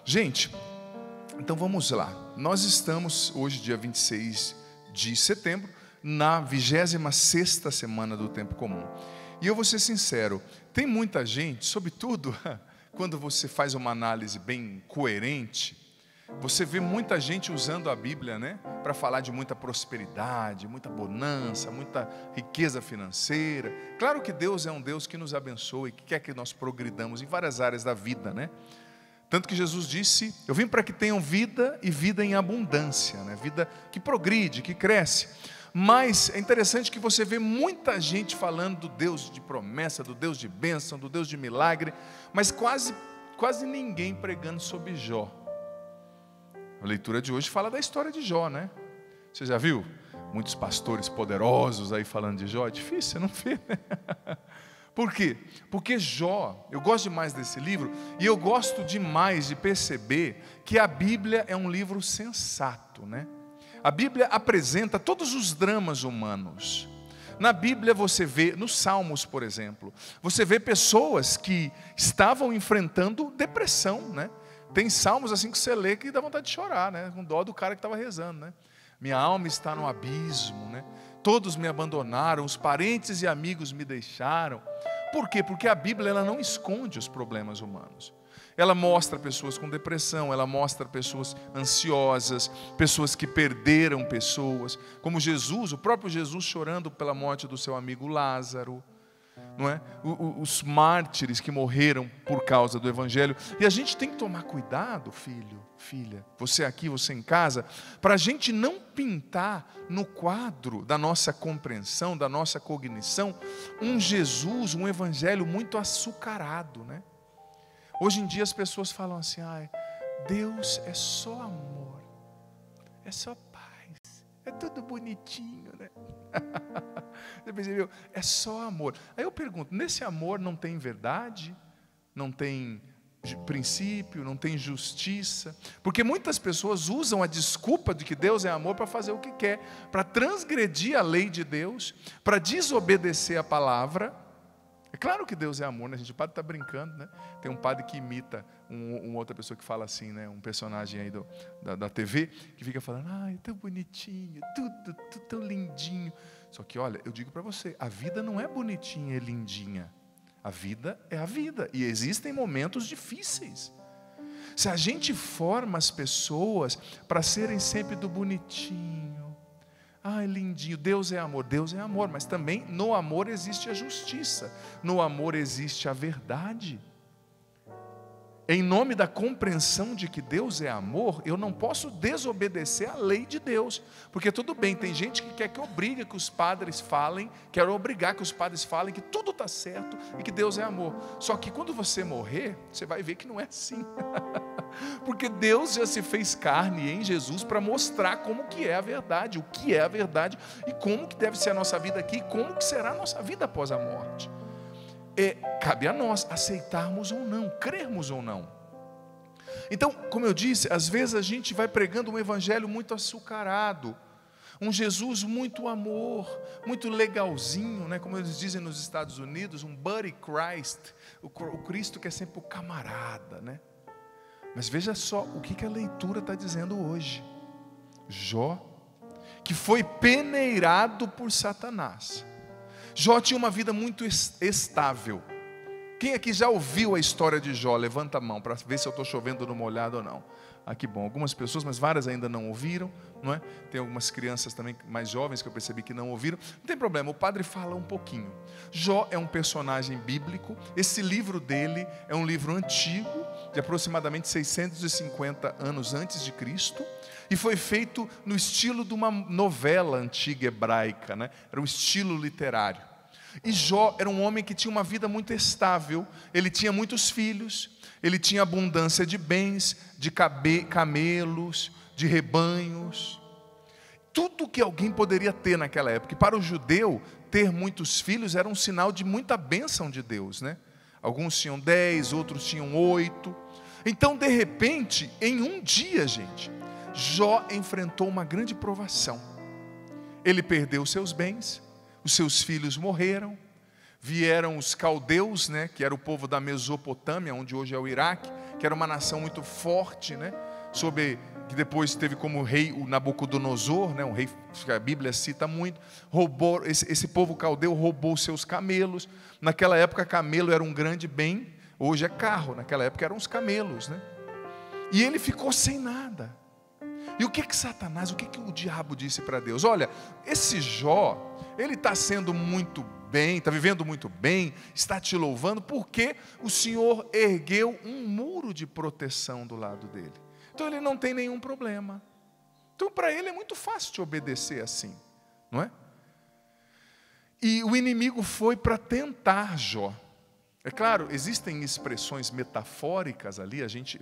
Gente, então vamos lá. Nós estamos hoje, dia 26 de setembro, na 26ª semana do tempo comum. E eu vou ser sincero, tem muita gente, sobretudo quando você faz uma análise bem coerente, você vê muita gente usando a Bíblia, né, para falar de muita prosperidade, muita bonança, muita riqueza financeira. Claro que Deus é um Deus que nos abençoa e que quer que nós progridamos em várias áreas da vida, né? Tanto que Jesus disse, eu vim para que tenham vida e vida em abundância, né? Vida que progride, que cresce. Mas é interessante que você vê muita gente falando do Deus de promessa, do Deus de bênção, do Deus de milagre, mas quase ninguém pregando sobre Jó. A leitura de hoje fala da história de Jó, né? Você já viu? Muitos pastores poderosos aí falando de Jó, é difícil, você não vê, né? Por quê? Porque Jó, eu gosto demais desse livro, e eu gosto demais de perceber que a Bíblia é um livro sensato, né? A Bíblia apresenta todos os dramas humanos. Na Bíblia você vê, nos Salmos, por exemplo, você vê pessoas que estavam enfrentando depressão, né? Tem salmos assim que você lê que dá vontade de chorar, né? Com dó do cara que estava rezando, né? Minha alma está no abismo, né? Todos me abandonaram, os parentes e amigos me deixaram. Por quê? Porque a Bíblia ela não esconde os problemas humanos. Ela mostra pessoas com depressão, ela mostra pessoas ansiosas, pessoas que perderam pessoas, como Jesus, o próprio Jesus chorando pela morte do seu amigo Lázaro, não é? Os mártires que morreram por causa do Evangelho. E a gente tem que tomar cuidado, filho, filha, você aqui, você em casa, para a gente não pintar no quadro da nossa compreensão, da nossa cognição, um Jesus, um Evangelho muito açucarado, né? Hoje em dia as pessoas falam assim, Deus é só amor, é só paz, é tudo bonitinho, né? Você percebeu? É só amor. Aí eu pergunto, nesse amor não tem verdade? Não tem princípio? Não tem justiça? Porque muitas pessoas usam a desculpa de que Deus é amor para fazer o que quer, para transgredir a lei de Deus, para desobedecer a palavra. É claro que Deus é amor, né, gente? O padre está brincando, né? Tem um padre que imita uma outra pessoa que fala assim, né? Um personagem aí da TV, que fica falando, é tão bonitinho, tudo tão lindinho. Só que, olha, eu digo para você, a vida não é bonitinha e lindinha. A vida é a vida. E existem momentos difíceis. Se a gente forma as pessoas para serem sempre do bonitinho, lindinho, Deus é amor, mas também no amor existe a justiça, no amor existe a verdade. Em nome da compreensão de que Deus é amor, eu não posso desobedecer a lei de Deus, porque tudo bem, tem gente que quer que obrigue que os padres falem, quer obrigar que os padres falem que tudo está certo e que Deus é amor. Só que quando você morrer, você vai ver que não é assim. Porque Deus já se fez carne em Jesus para mostrar como que é a verdade, o que é a verdade e como que deve ser a nossa vida aqui e como que será a nossa vida após a morte. Cabe a nós aceitarmos ou não, crermos ou não. Então, como eu disse, às vezes a gente vai pregando um evangelho muito açucarado, um Jesus muito amor, muito legalzinho, né? Como eles dizem nos Estados Unidos, um buddy Christ, o Cristo que é sempre o camarada, né? Mas veja só o que a leitura está dizendo hoje. Jó, que foi peneirado por Satanás. Jó tinha uma vida muito estável. Quem aqui já ouviu a história de Jó? Levanta a mão para ver se eu estou chovendo no molhado ou não. Que bom, algumas pessoas, mas várias ainda não ouviram, não é? Tem algumas crianças também mais jovens que eu percebi que não ouviram. Não tem problema, o padre fala um pouquinho. Jó é um personagem bíblico. Esse livro dele é um livro antigo, de aproximadamente 650 anos antes de Cristo, e foi feito no estilo de uma novela antiga hebraica, né? Era um estilo literário. E Jó era um homem que tinha uma vida muito estável, ele tinha muitos filhos, ele tinha abundância de bens, de camelos, de rebanhos, tudo que alguém poderia ter naquela época. E para o judeu, ter muitos filhos era um sinal de muita bênção de Deus, né? Alguns tinham 10, outros tinham 8. Então, de repente, em um dia, gente, Jó enfrentou uma grande provação. Ele perdeu seus bens, os seus filhos morreram, vieram os caldeus, né, que era o povo da Mesopotâmia, onde hoje é o Iraque, que era uma nação muito forte, né, que depois teve como rei o Nabucodonosor, né, um rei que a Bíblia cita muito. Roubou, esse povo caldeu roubou seus camelos. Naquela época, camelo era um grande bem, hoje é carro, naquela época eram os camelos, né? E ele ficou sem nada. E o que Satanás, o que o diabo disse para Deus? Olha, esse Jó, ele está sendo muito bem, está vivendo muito bem, está te louvando, porque o Senhor ergueu um muro de proteção do lado dele. Então ele não tem nenhum problema. Então para ele é muito fácil te obedecer assim, não é? E o inimigo foi para tentar Jó. É claro, existem expressões metafóricas ali,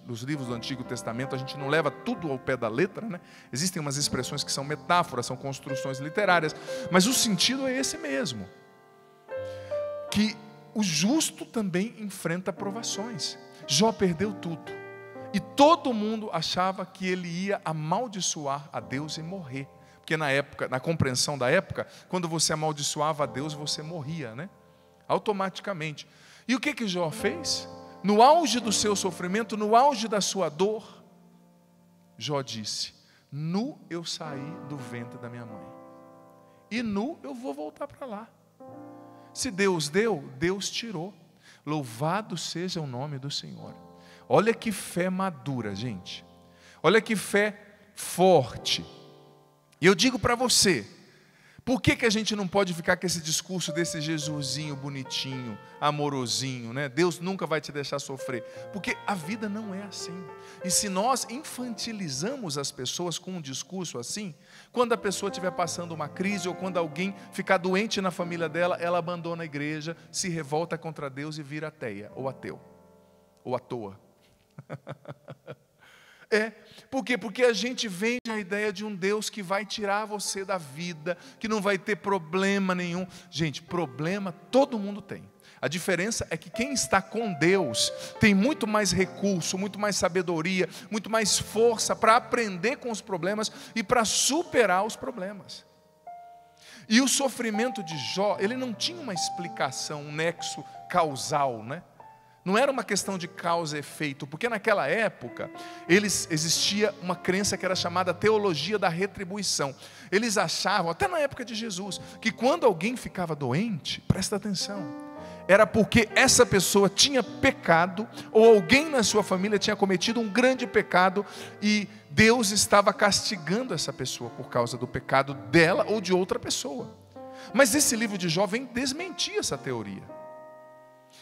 nos livros do Antigo Testamento, a gente não leva tudo ao pé da letra, né? Existem umas expressões que são metáforas, são construções literárias, mas o sentido é esse mesmo. Que o justo também enfrenta provações. Jó perdeu tudo. E todo mundo achava que ele ia amaldiçoar a Deus e morrer. Porque na época, na compreensão da época, quando você amaldiçoava a Deus, você morria, né? Automaticamente. E o que Jó fez? No auge do seu sofrimento, no auge da sua dor, Jó disse: nu eu saí do ventre da minha mãe, e nu eu vou voltar para lá. Se Deus deu, Deus tirou. Louvado seja o nome do Senhor. Olha que fé madura, gente. Olha que fé forte. E eu digo para você, por que a gente não pode ficar com esse discurso desse Jesusinho bonitinho, amorosinho, né? Deus nunca vai te deixar sofrer. Porque a vida não é assim. E se nós infantilizamos as pessoas com um discurso assim, quando a pessoa estiver passando uma crise ou quando alguém ficar doente na família dela, ela abandona a igreja, se revolta contra Deus e vira ateia ou ateu ou à toa. Por quê? Porque a gente vende a ideia de um Deus que vai tirar você da vida, que não vai ter problema nenhum. Gente, problema todo mundo tem. A diferença é que quem está com Deus tem muito mais recurso, muito mais sabedoria, muito mais força para aprender com os problemas e para superar os problemas. E o sofrimento de Jó, ele não tinha uma explicação, um nexo causal, né? Não era uma questão de causa e efeito, porque naquela época existia uma crença que era chamada teologia da retribuição. Eles achavam, até na época de Jesus, que quando alguém ficava doente, presta atenção, era porque essa pessoa tinha pecado, ou alguém na sua família tinha cometido um grande pecado, e Deus estava castigando essa pessoa por causa do pecado dela ou de outra pessoa. Mas esse livro de Jó vem desmentir essa teoria.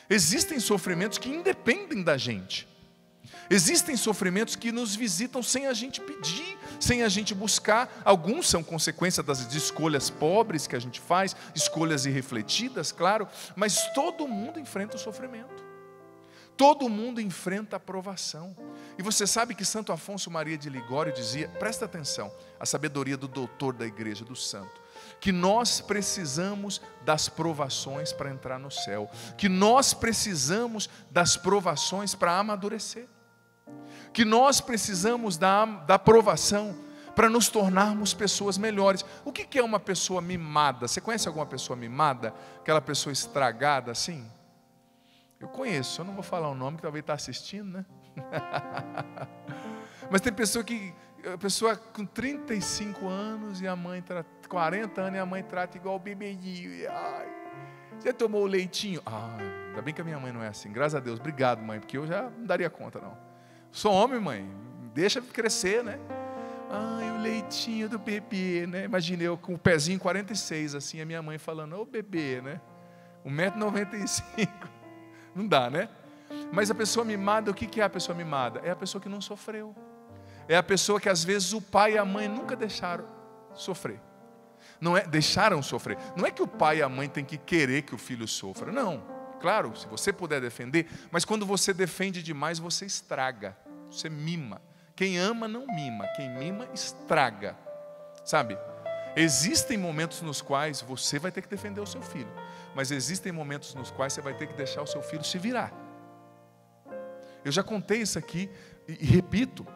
Existem sofrimentos que independem da gente. Existem sofrimentos que nos visitam sem a gente pedir, sem a gente buscar. Alguns são consequência das escolhas pobres que a gente faz, escolhas irrefletidas, claro, mas todo mundo enfrenta o sofrimento. Todo mundo enfrenta a provação. E você sabe que Santo Afonso Maria de Ligório dizia, presta atenção, a sabedoria do doutor da igreja, do santo, que nós precisamos das provações para entrar no céu, que nós precisamos das provações para amadurecer, que nós precisamos da provação para nos tornarmos pessoas melhores. O que é uma pessoa mimada? Você conhece alguma pessoa mimada? Aquela pessoa estragada assim? Eu conheço, eu não vou falar o nome, que talvez está assistindo, né? Mas tem pessoa com 35 anos e a mãe trata, 40 anos e a mãe trata igual o bebezinho. Ai, você tomou o leitinho? Ainda bem que a minha mãe não é assim, graças a Deus. Obrigado, mãe, porque eu já não daria conta, não. Sou homem, mãe, deixa crescer, né? Ai, o leitinho do bebê, né? Imaginei eu com o pezinho 46, assim, a minha mãe falando, ô bebê, né? 1,95 m. Não dá, né? Mas a pessoa mimada, o que é a pessoa mimada? É a pessoa que não sofreu. É a pessoa que às vezes o pai e a mãe nunca deixaram sofrer. Não é, deixaram sofrer. Não é que o pai e a mãe têm que querer que o filho sofra. Não. Claro, se você puder defender, mas quando você defende demais, você estraga. Você mima. Quem ama não mima, quem mima estraga. Sabe? Existem momentos nos quais você vai ter que defender o seu filho, mas existem momentos nos quais você vai ter que deixar o seu filho se virar. Eu já contei isso aqui e repito.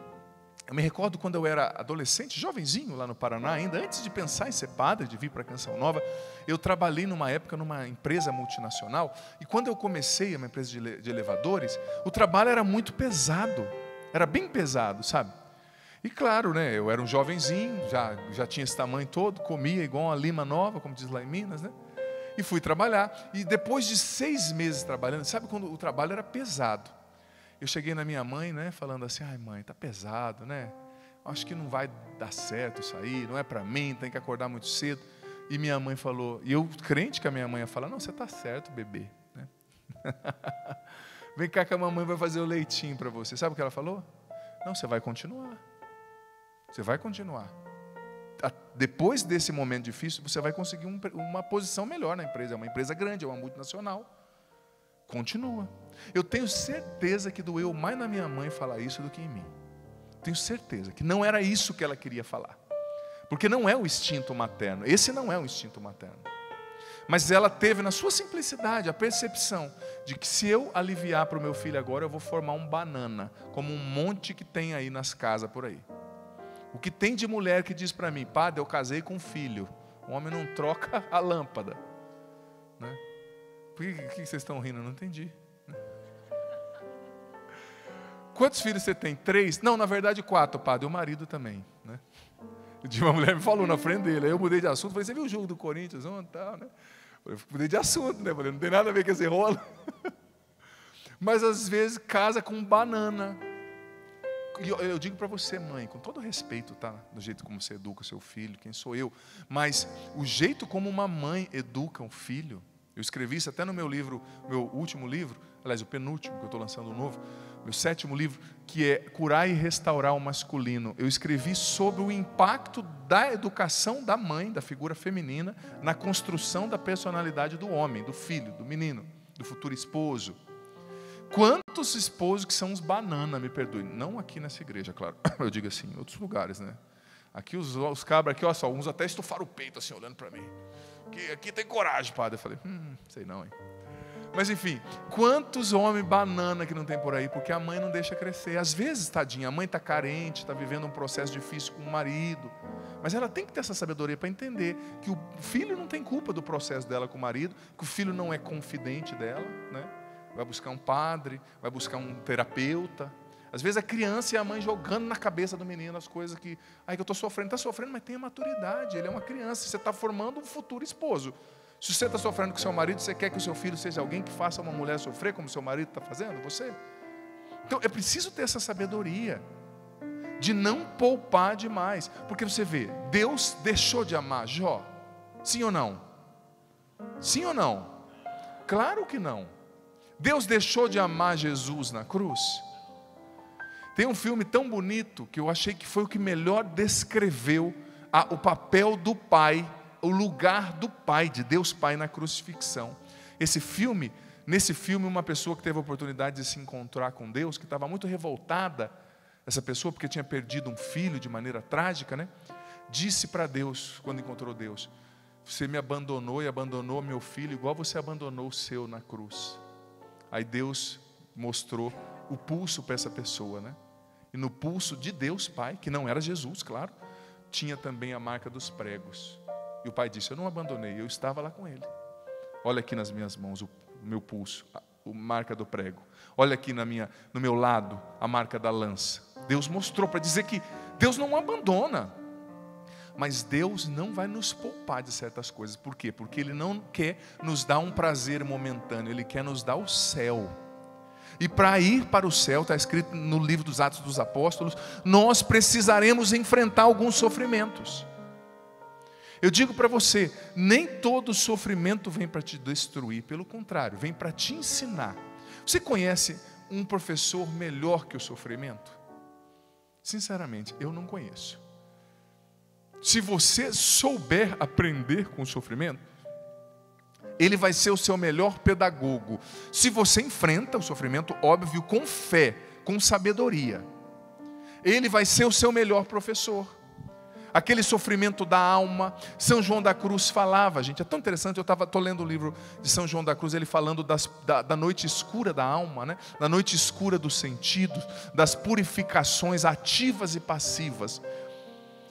Eu me recordo quando eu era adolescente, jovenzinho lá no Paraná, ainda antes de pensar em ser padre, de vir para Canção Nova, eu trabalhei numa época numa empresa multinacional, e quando eu comecei uma empresa de elevadores, o trabalho era muito pesado, era bem pesado, sabe? E claro, né, eu era um jovenzinho, já tinha esse tamanho todo, comia igual uma lima nova, como diz lá em Minas, né? E fui trabalhar, e depois de 6 meses trabalhando, sabe quando o trabalho era pesado? Eu cheguei na minha mãe, né, falando assim, ai mãe, tá pesado, né? Acho que não vai dar certo isso aí, não é para mim, tem que acordar muito cedo. E minha mãe falou, e eu crente que a minha mãe ia falar, não, você tá certo, bebê, né? Vem cá que a mamãe vai fazer o leitinho para você. Sabe o que ela falou? Não, você vai continuar. Você vai continuar. Depois desse momento difícil, você vai conseguir uma posição melhor na empresa. É uma empresa grande, é uma multinacional. Continua. Eu tenho certeza que doeu mais na minha mãe falar isso do que em mim. Tenho certeza que não era isso que ela queria falar. Porque não é o instinto materno. Esse não é o instinto materno. Mas ela teve na sua simplicidade a percepção de que se eu aliviar para o meu filho agora, eu vou formar um banana, como um monte que tem aí nas casas por aí. O que tem de mulher que diz para mim, padre, eu casei com um filho. O homem não troca a lâmpada. Né? Por que vocês estão rindo? Eu não entendi. Quantos filhos você tem? 3? Não, na verdade 4, padre. O marido também. Né? Uma mulher me falou na frente dele. Aí eu mudei de assunto. Falei, você viu o jogo do Corinthians ontem? Tal, né? Eu mudei de assunto. Né? Falei, não tem nada a ver com esse rolo. Mas às vezes casa com banana. E eu digo para você, mãe, com todo respeito, tá? Do jeito como você educa o seu filho, quem sou eu. Mas o jeito como uma mãe educa um filho. Eu escrevi isso até no meu livro, meu último livro, aliás, o penúltimo, que eu estou lançando um novo, meu 7º livro, que é Curar e Restaurar o Masculino. Eu escrevi sobre o impacto da educação da mãe, da figura feminina, na construção da personalidade do homem, do filho, do menino, do futuro esposo. Quantos esposos que são uns banana, me perdoem. Não aqui nessa igreja, claro. Eu digo assim, em outros lugares, né? Aqui os cabras, aqui, olha só, uns até estufaram o peito, assim, olhando para mim. Aqui tem coragem, padre. Eu falei, sei não, hein? Mas enfim, quantos homens banana que não tem por aí, porque a mãe não deixa crescer. Às vezes, tadinha, a mãe está carente, está vivendo um processo difícil com o marido. Mas ela tem que ter essa sabedoria para entender que o filho não tem culpa do processo dela com o marido, que o filho não é confidente dela, né? Vai buscar um padre, vai buscar um terapeuta. Às vezes a criança e a mãe jogando na cabeça do menino as coisas que... Ai, que eu estou sofrendo. Está sofrendo, mas tenha maturidade. Ele é uma criança. Você está formando um futuro esposo. Se você está sofrendo com seu marido, você quer que o seu filho seja alguém que faça uma mulher sofrer como seu marido está fazendo? Você? Então, é preciso ter essa sabedoria de não poupar demais. Porque você vê, Deus deixou de amar Jó? Sim ou não? Sim ou não? Claro que não. Deus deixou de amar Jesus na cruz? Tem um filme tão bonito que eu achei que foi o que melhor descreveu o papel do pai, o lugar do pai, de Deus Pai na crucifixão. Nesse filme, uma pessoa que teve a oportunidade de se encontrar com Deus, que estava muito revoltada, essa pessoa, porque tinha perdido um filho de maneira trágica, né? Disse para Deus, quando encontrou Deus, você me abandonou e abandonou meu filho, igual você abandonou o seu na cruz. Aí Deus mostrou o pulso para essa pessoa, né? E no pulso de Deus Pai, que não era Jesus, claro, tinha também a marca dos pregos. E o pai disse, eu não abandonei, eu estava lá com ele. Olha aqui nas minhas mãos o meu pulso, a marca do prego. Olha aqui no meu lado a marca da lança. Deus mostrou para dizer que Deus não abandona. Mas Deus não vai nos poupar de certas coisas. Por quê? Porque Ele não quer nos dar um prazer momentâneo, Ele quer nos dar o céu. E para ir para o céu, está escrito no livro dos Atos dos Apóstolos, nós precisaremos enfrentar alguns sofrimentos. Eu digo para você, nem todo sofrimento vem para te destruir, pelo contrário, vem para te ensinar. Você conhece um professor melhor que o sofrimento? Sinceramente, eu não conheço. Se você souber aprender com o sofrimento, ele vai ser o seu melhor pedagogo. Se você enfrenta o sofrimento, óbvio, com fé, com sabedoria, ele vai ser o seu melhor professor. aquele sofrimento da alma. São João da Cruz falava, gente, é tão interessante, eu estou lendo o livro de São João da Cruz, ele falando da noite escura da alma, né? Da noite escura dos sentidos, das purificações ativas e passivas.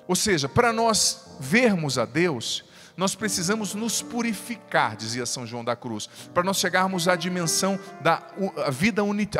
Ou seja, para nós vermos a Deus, nós precisamos nos purificar, dizia São João da Cruz, para nós chegarmos à dimensão da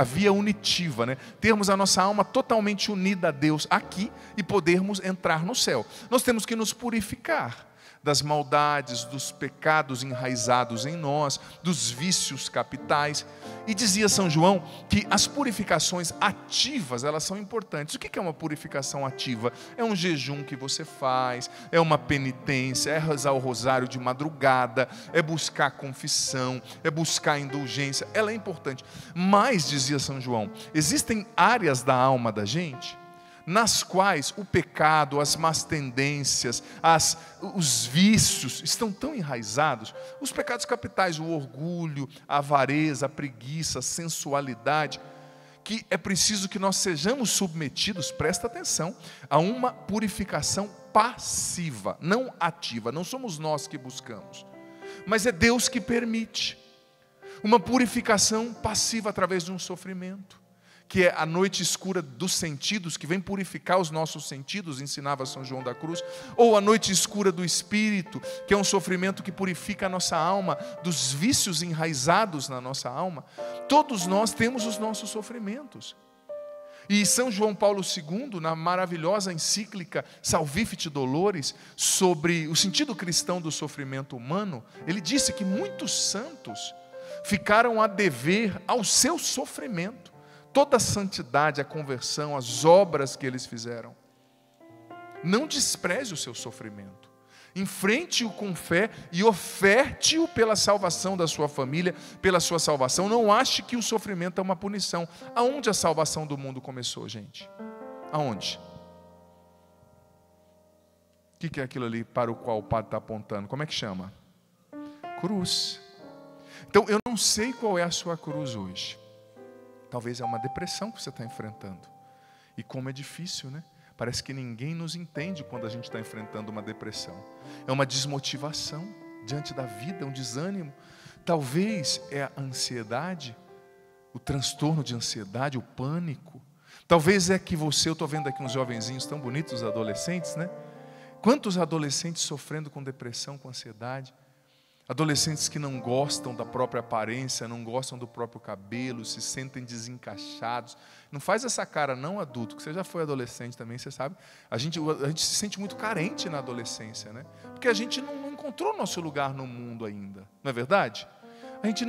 via unitiva, né? Termos a nossa alma totalmente unida a Deus aqui e podermos entrar no céu. Nós temos que nos purificar das maldades, dos pecados enraizados em nós, dos vícios capitais. E dizia São João que as purificações ativas, elas são importantes. O que é uma purificação ativa? É um jejum que você faz, é uma penitência, é rezar o rosário de madrugada, é buscar confissão, é buscar indulgência. Ela é importante. Mas, dizia São João, existem áreas da alma da gente nas quais o pecado, as más tendências, os vícios estão tão enraizados. Os pecados capitais, o orgulho, a avareza, a preguiça, a sensualidade, que é preciso que nós sejamos submetidos, presta atenção, a uma purificação passiva, não ativa. Não somos nós que buscamos, mas é Deus que permite. Uma purificação passiva através de um sofrimento, que é a noite escura dos sentidos, que vem purificar os nossos sentidos, ensinava São João da Cruz, ou a noite escura do espírito, que é um sofrimento que purifica a nossa alma, dos vícios enraizados na nossa alma. Todos nós temos os nossos sofrimentos. E São João Paulo II, na maravilhosa encíclica Salvifici Doloris, sobre o sentido cristão do sofrimento humano, ele disse que muitos santos ficaram a dever ao seu sofrimento toda a santidade, a conversão, as obras que eles fizeram. Não despreze o seu sofrimento. Enfrente-o com fé e oferte-o pela salvação da sua família, pela sua salvação. Não ache que o sofrimento é uma punição. Aonde a salvação do mundo começou, gente? Aonde? O que é aquilo ali para o qual o padre está apontando? Como é que chama? Cruz. Então, eu não sei qual é a sua cruz hoje. Talvez é uma depressão que você está enfrentando. E como é difícil, né? Parece que ninguém nos entende quando a gente está enfrentando uma depressão. É uma desmotivação diante da vida, um desânimo. Talvez é a ansiedade, o transtorno de ansiedade, o pânico. Talvez é que eu estou vendo aqui uns jovenzinhos tão bonitos, adolescentes, né? Quantos adolescentes sofrendo com depressão, com ansiedade? Adolescentes que não gostam da própria aparência, não gostam do próprio cabelo, se sentem desencaixados. Não faz essa cara não, adulto, que você já foi adolescente também, você sabe. A gente se sente muito carente na adolescência, né? Porque a gente não encontrou nosso lugar no mundo ainda, não é verdade? A gente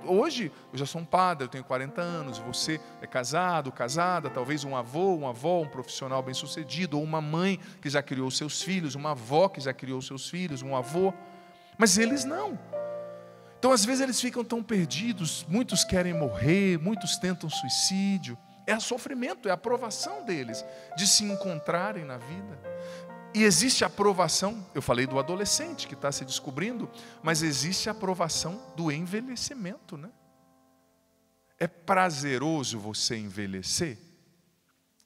hoje, eu já sou um padre, eu tenho 40 anos, você é casado, casada, talvez um avô, uma avó, um profissional bem-sucedido, ou uma mãe que já criou seus filhos, uma avó que já criou seus filhos, um avô. Mas eles não. Então às vezes eles ficam tão perdidos, muitos querem morrer, muitos tentam suicídio. É sofrimento, é a aprovação deles de se encontrarem na vida. E existe a aprovação, eu falei do adolescente que está se descobrindo, mas existe a aprovação do envelhecimento, né? É prazeroso você envelhecer?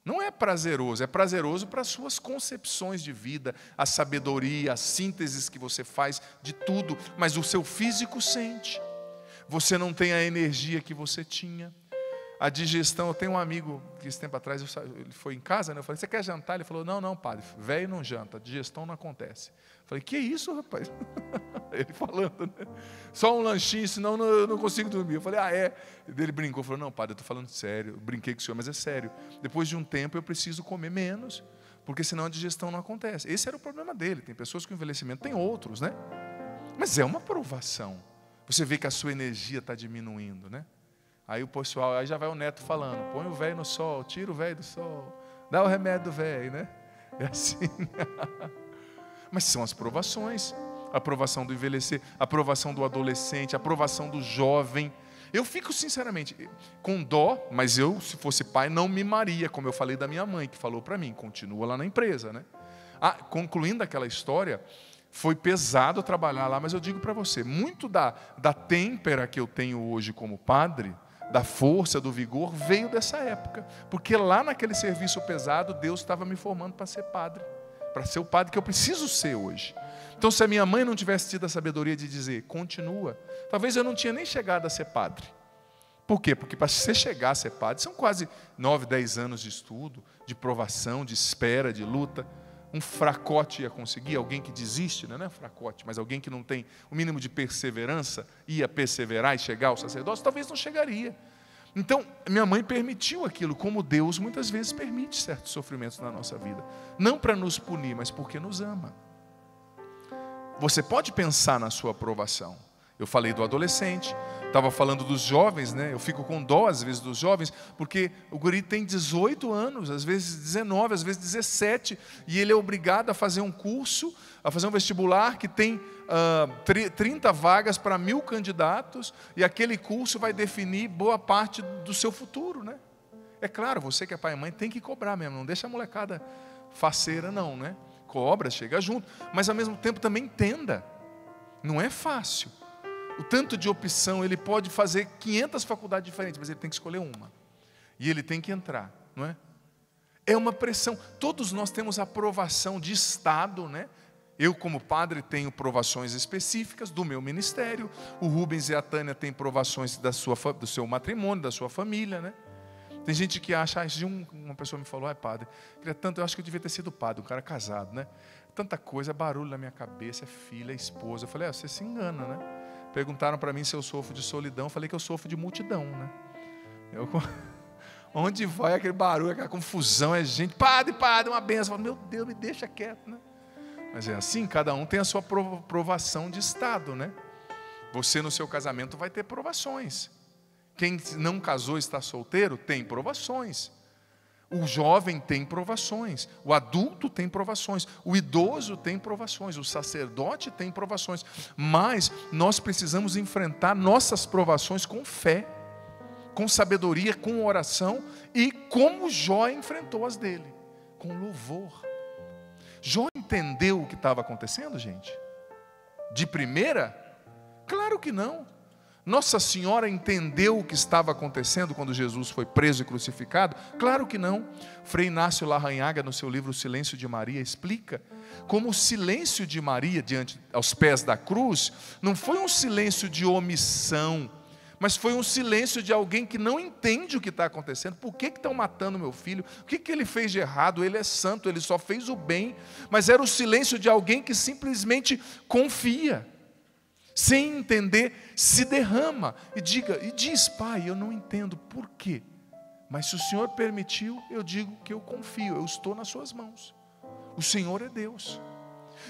Não é prazeroso, é prazeroso para as suas concepções de vida, a sabedoria, as sínteses que você faz de tudo, mas o seu físico sente. Você não tem a energia que você tinha. A digestão, eu tenho um amigo que esse tempo atrás, ele foi em casa, né? Eu falei, você quer jantar? Ele falou, não, padre, velho não janta, digestão não acontece. Eu falei, que isso, rapaz? Ele falando, né? Só um lanchinho, senão eu não consigo dormir. Eu falei, é. Ele brincou, falou, não, padre, eu estou falando sério. Eu brinquei com o senhor, mas é sério. Depois de um tempo eu preciso comer menos, porque senão a digestão não acontece. Esse era o problema dele. Tem pessoas com envelhecimento, tem outros, né? Mas é uma provação. Você vê que a sua energia está diminuindo, né? Aí o pessoal, aí já vai o neto falando, põe o velho no sol, tira o velho do sol, dá o remédio do velho, né? É assim. Mas são as provações. A provação do envelhecer, a provação do adolescente, a provação do jovem. Eu fico sinceramente com dó, mas eu, se fosse pai, não mimaria, como eu falei da minha mãe, que falou para mim, continua lá na empresa, né? Concluindo aquela história, foi pesado trabalhar lá, mas eu digo para você, muito da têmpera que eu tenho hoje como padre, da força, do vigor, veio dessa época. Porque lá naquele serviço pesado, Deus estava me formando para ser padre. para ser o padre que eu preciso ser hoje. Então, se a minha mãe não tivesse tido a sabedoria de dizer, continua, talvez eu não tinha nem chegado a ser padre. Por quê? Porque para você chegar a ser padre, são quase 9, 10 anos de estudo, de provação, de espera, de luta. Um fracote ia conseguir, alguém que desiste, não é fracote, mas alguém que não tem o mínimo de perseverança, ia perseverar e chegar ao sacerdócio, talvez não chegaria. Então, minha mãe permitiu aquilo, como Deus muitas vezes permite certos sofrimentos na nossa vida. Não para nos punir, mas porque nos ama. Você pode pensar na sua aprovação. Eu falei do adolescente, estava falando dos jovens, né? Eu fico com dó às vezes dos jovens, porque o guri tem 18 anos, às vezes 19, às vezes 17, e ele é obrigado a fazer um curso, a fazer um vestibular que tem 30 vagas para 1000 candidatos, e aquele curso vai definir boa parte do seu futuro, né? É claro, você que é pai e mãe tem que cobrar mesmo, não deixa a molecada faceira não, né? Cobra, chega junto, mas ao mesmo tempo também entenda, não é fácil. O tanto de opção, ele pode fazer 500 faculdades diferentes, mas ele tem que escolher uma. E ele tem que entrar, não é? É uma pressão. Todos nós temos aprovação de Estado, né? Eu, como padre, tenho provações específicas do meu ministério. O Rubens e a Tânia têm provações do seu matrimônio, da sua família, né? Tem gente que acha, uma pessoa me falou, padre, eu acho que eu devia ter sido padre, um cara casado, né? Tanta coisa, barulho na minha cabeça, é filha, é esposa. Eu falei, você se engana, né? Perguntaram para mim se eu sofro de solidão, eu falei que eu sofro de multidão, né? Onde vai aquele barulho, aquela confusão, é gente, padre, uma benção. Eu falo, meu Deus, me deixa quieto, né? Mas é assim, cada um tem a sua provação de estado, né? Você no seu casamento vai ter provações. Quem não casou e está solteiro, tem provações. O jovem tem provações, o adulto tem provações, o idoso tem provações, o sacerdote tem provações. Mas nós precisamos enfrentar nossas provações com fé, com sabedoria, com oração e como Jó enfrentou as dele, com louvor. Jó entendeu o que estava acontecendo, gente? De primeira? Claro que não. Nossa Senhora entendeu o que estava acontecendo quando Jesus foi preso e crucificado? Claro que não. Frei Inácio Larrañaga, no seu livro O Silêncio de Maria, explica como o silêncio de Maria aos pés da cruz não foi um silêncio de omissão, mas foi um silêncio de alguém que não entende o que está acontecendo. Por que estão matando meu filho? O que ele fez de errado? Ele é santo, ele só fez o bem. Mas era o silêncio de alguém que simplesmente confia. Sem entender, se derrama e diz, Pai, eu não entendo por quê, mas se o Senhor permitiu, eu digo que eu confio, eu estou nas suas mãos. O Senhor é Deus.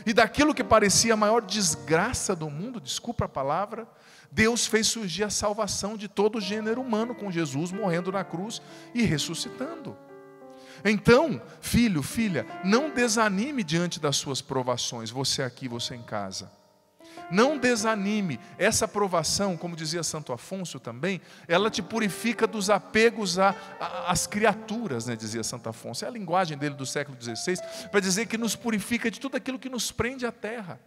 E daquilo que parecia a maior desgraça do mundo, desculpa a palavra, Deus fez surgir a salvação de todo o gênero humano, com Jesus morrendo na cruz e ressuscitando. Então, filho, filha, não desanime diante das suas provações, você aqui, você em casa. Não desanime, essa provação, como dizia Santo Afonso também, ela te purifica dos apegos às criaturas, né, dizia Santo Afonso. É a linguagem dele do século XVI, para dizer que nos purifica de tudo aquilo que nos prende à terra.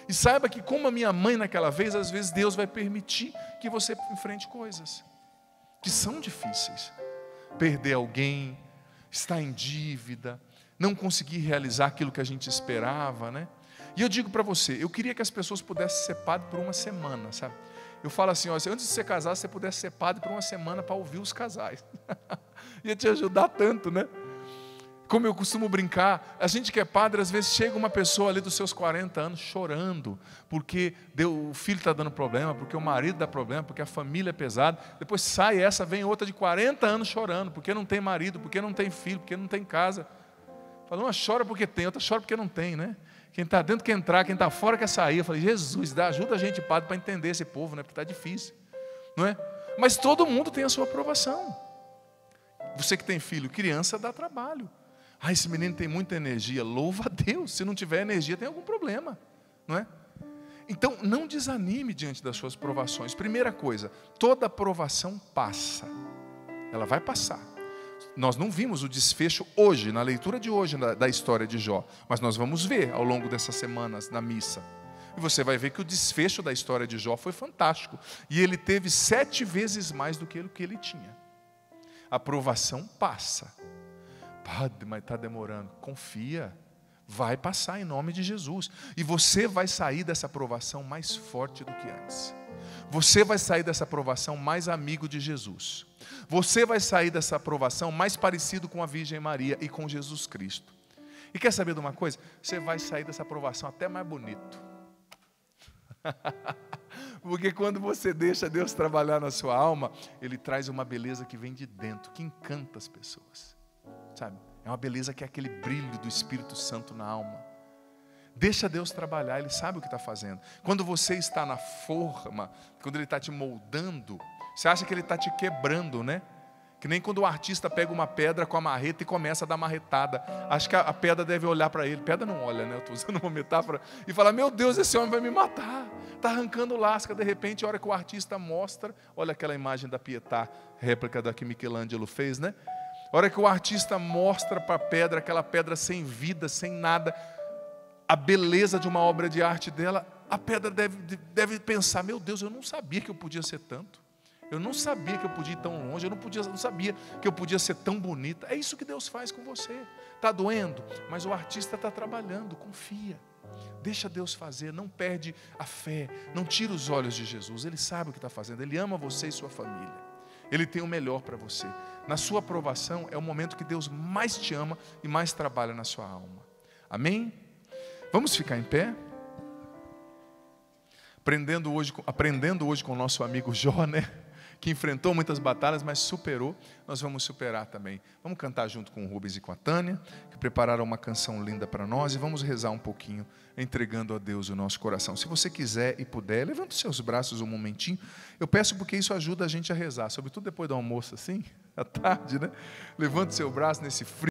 E saiba que, como a minha mãe naquela vez, às vezes Deus vai permitir que você enfrente coisas que são difíceis. Perder alguém, estar em dívida, não conseguir realizar aquilo que a gente esperava, né? E eu digo para você, eu queria que as pessoas pudessem ser padre por uma semana, sabe? Eu falo assim, se antes de você casar, você pudesse ser padre por uma semana para ouvir os casais. Ia te ajudar tanto, né? Como eu costumo brincar, a gente que é padre, às vezes chega uma pessoa ali dos seus 40 anos chorando, porque o filho está dando problema, porque o marido dá problema, porque a família é pesada. Depois sai essa, vem outra de 40 anos chorando, porque não tem marido, porque não tem filho, porque não tem casa. Fala, uma chora porque tem, outra chora porque não tem, né? Quem está dentro quer entrar, quem está fora quer sair. Eu falei, Jesus, ajuda a gente, padre, para entender esse povo, né? Porque está difícil, não é? Mas todo mundo tem a sua aprovação. Você que tem filho, criança dá trabalho. Esse menino tem muita energia, louva a Deus. Se não tiver energia, tem algum problema, não é? Então, não desanime diante das suas provações. Primeira coisa, toda provação passa. Ela vai passar. Nós não vimos o desfecho hoje, na leitura de hoje da história de Jó, mas nós vamos ver ao longo dessas semanas na missa. E você vai ver que o desfecho da história de Jó foi fantástico. E ele teve 7 vezes mais do que ele tinha. A provação passa. Padre, mas está demorando. Confia. Vai passar em nome de Jesus. E você vai sair dessa provação mais forte do que antes. Você vai sair dessa provação mais amigo de Jesus. Você vai sair dessa provação mais parecido com a Virgem Maria e com Jesus Cristo. E quer saber de uma coisa? Você vai sair dessa provação até mais bonito. Porque quando você deixa Deus trabalhar na sua alma, Ele traz uma beleza que vem de dentro, que encanta as pessoas. Sabe? É uma beleza que é aquele brilho do Espírito Santo na alma. Deixa Deus trabalhar, Ele sabe o que está fazendo. Quando você está na forma, quando Ele está te moldando, você acha que Ele está te quebrando, né? Que nem quando o artista pega uma pedra com a marreta e começa a dar marretada. Acho que a pedra deve olhar para ele. Pedra não olha, né? Eu estou usando uma metáfora. E falar, meu Deus, esse homem vai me matar. Está arrancando lasca. De repente, a hora que o artista mostra, olha aquela imagem da Pietà, réplica da que Michelangelo fez, né? A hora que o artista mostra para a pedra, aquela pedra sem vida, sem nada, a beleza de uma obra de arte dela, a pedra deve pensar, meu Deus, eu não sabia que eu podia ser tanto. Eu não sabia que eu podia ir tão longe, eu não sabia que eu podia ser tão bonita. É isso que Deus faz com você. Está doendo, mas o artista está trabalhando, confia. Deixa Deus fazer, não perde a fé, não tira os olhos de Jesus. Ele sabe o que está fazendo, Ele ama você e sua família. Ele tem o melhor para você. Na sua aprovação é o momento que Deus mais te ama e mais trabalha na sua alma. Amém? Vamos ficar em pé? Aprendendo hoje com o nosso amigo Jó, né? Que enfrentou muitas batalhas, mas superou. Nós vamos superar também. Vamos cantar junto com o Rubens e com a Tânia, que prepararam uma canção linda para nós, e vamos rezar um pouquinho, entregando a Deus o nosso coração. Se você quiser e puder, levante os seus braços um momentinho. Eu peço porque isso ajuda a gente a rezar, sobretudo depois do almoço assim, à tarde, né? Levante o seu braço nesse frio.